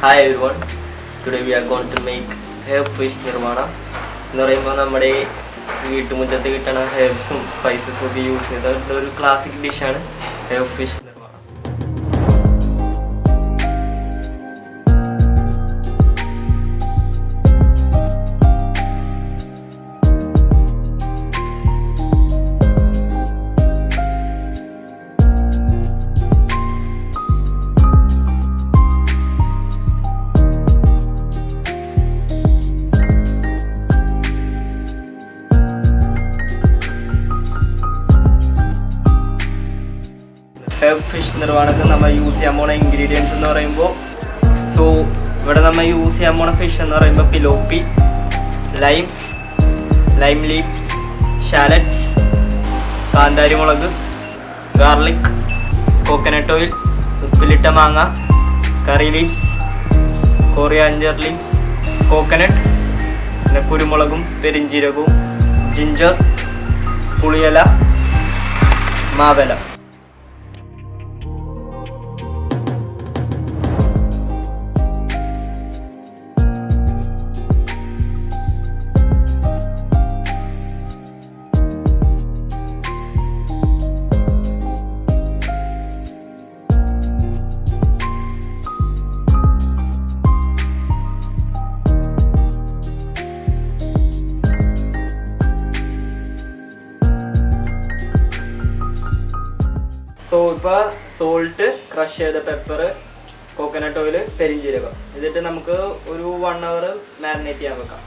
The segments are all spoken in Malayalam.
Hi everyone. Today we are going to make herb fish nirvana. എന്ന് പറയുമ്പോൾ നമ്മുടെ വീട്ടുമുറ്റത്ത് കിട്ടുന്ന ഹെർബ്സും സ്പൈസസും ഒക്കെ യൂസ് ചെയ്ത ഒരു ക്ലാസിക് ഡിഷാണ് ഹെർബ് ഫിഷ് നിർമ്മാണം. ഹെർബ് ഫിഷ് നിർമ്മാണത്തിൽ നമ്മൾ യൂസ് ചെയ്യാൻ പോണ ഇൻഗ്രീഡിയൻസ് എന്ന് പറയുമ്പോൾ ഇവിടെ നമ്മൾ യൂസ് ചെയ്യാൻ പോണ ഫിഷ് എന്ന് പറയുമ്പോൾ പിലോപ്പി, ലൈം ലീവ്സ്, ഷാലറ്റ്സ്, കാന്താരി മുളക്, ഗാർലിക്, കോക്കനട്ട് ഓയിൽ, ഉപ്പിലിട്ട മാങ്ങ, കറി ലീവ്സ്, കൊറിയാൻഡർ ലീവ്സ്, കോക്കനട്ട്, പിന്നെ കുരുമുളകും പെരിഞ്ചീരകവും, ജിഞ്ചർ, പുളിയില, മാവല. ഇപ്പോൾ സോൾട്ട്, ക്രഷ് ചെയ്ത പെപ്പർ, കോക്കനട്ട് ഓയിൽ, പെരിഞ്ചീരകം എന്നിട്ട് നമുക്ക് ഒരു 1 hour മാരിനേറ്റ് ചെയ്യാൻ വെക്കാം.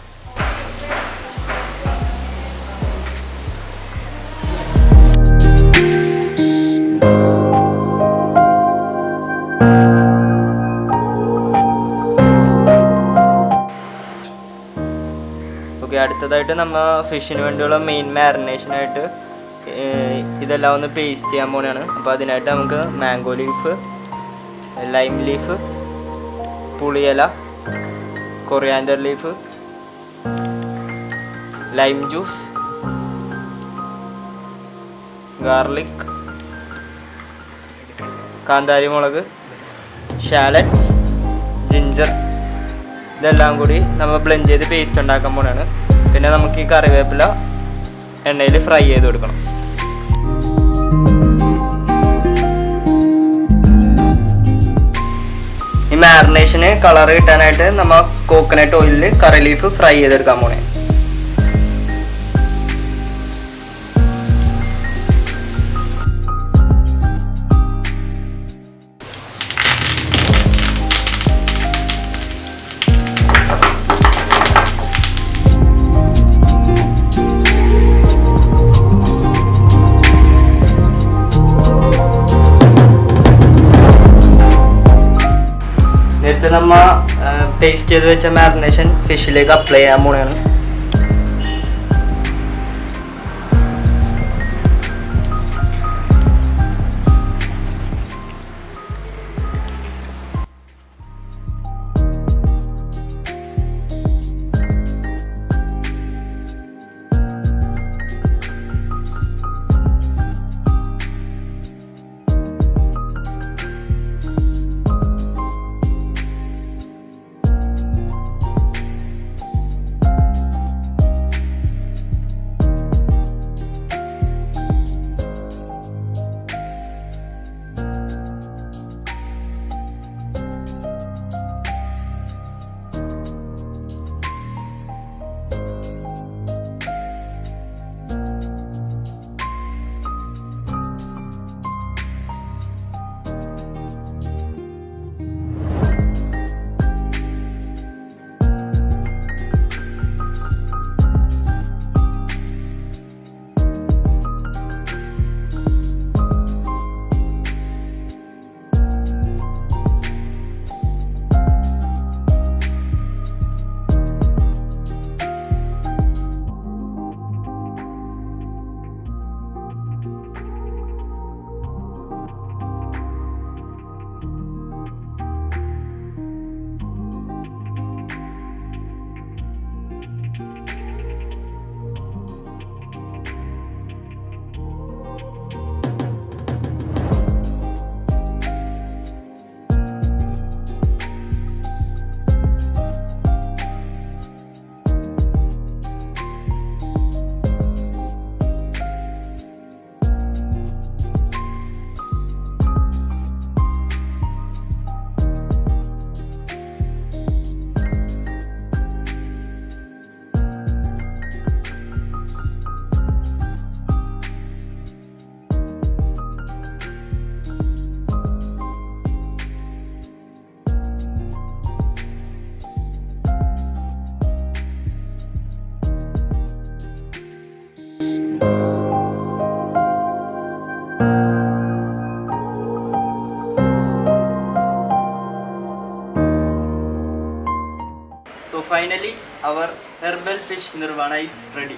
ഓക്കെ, അടുത്തതായിട്ട് നമ്മൾ ഫിഷിന് വേണ്ടിയുള്ള മെയിൻ മാരിനേഷനായിട്ട് ഇതെല്ലാം ഒന്ന് പേസ്റ്റ് ചെയ്യാൻ പോവുകയാണ്. അപ്പോൾ അതിനായിട്ട് നമുക്ക് മാംഗോ ലീഫ്, ലൈം ലീഫ്, പുളിയില, coriander leaf, lime juice, garlic, കാന്താരി മുളക്, ഷാലറ്റ്സ്, ജിഞ്ചർ ഇതെല്ലാം കൂടി നമ്മൾ ബ്ലെൻഡ് ചെയ്ത് പേസ്റ്റ് ഉണ്ടാക്കാൻ പോവുകയാണ്. പിന്നെ നമുക്ക് ഈ കറിവേപ്പില എണ്ണയിൽ ഫ്രൈ ചെയ്ത് കൊടുക്കണം. ഈ മാരിനേഷന് കളർ കിട്ടാനായിട്ട് നമ്മൾ കോക്കനട്ട് ഓയിലിൽ കറി ലീഫ് ഫ്രൈ ചെയ്തെടുക്കാൻ പോണേ. നേരത്തെ നമ്മ പേസ്റ്റ് ചെയ്ത് വെച്ച മാരിനേഷൻ ഫിഷിലേക്ക് അപ്ലൈ ചെയ്യാൻ പോവുകയാണ്. finally our herbal fish nirvana is ready.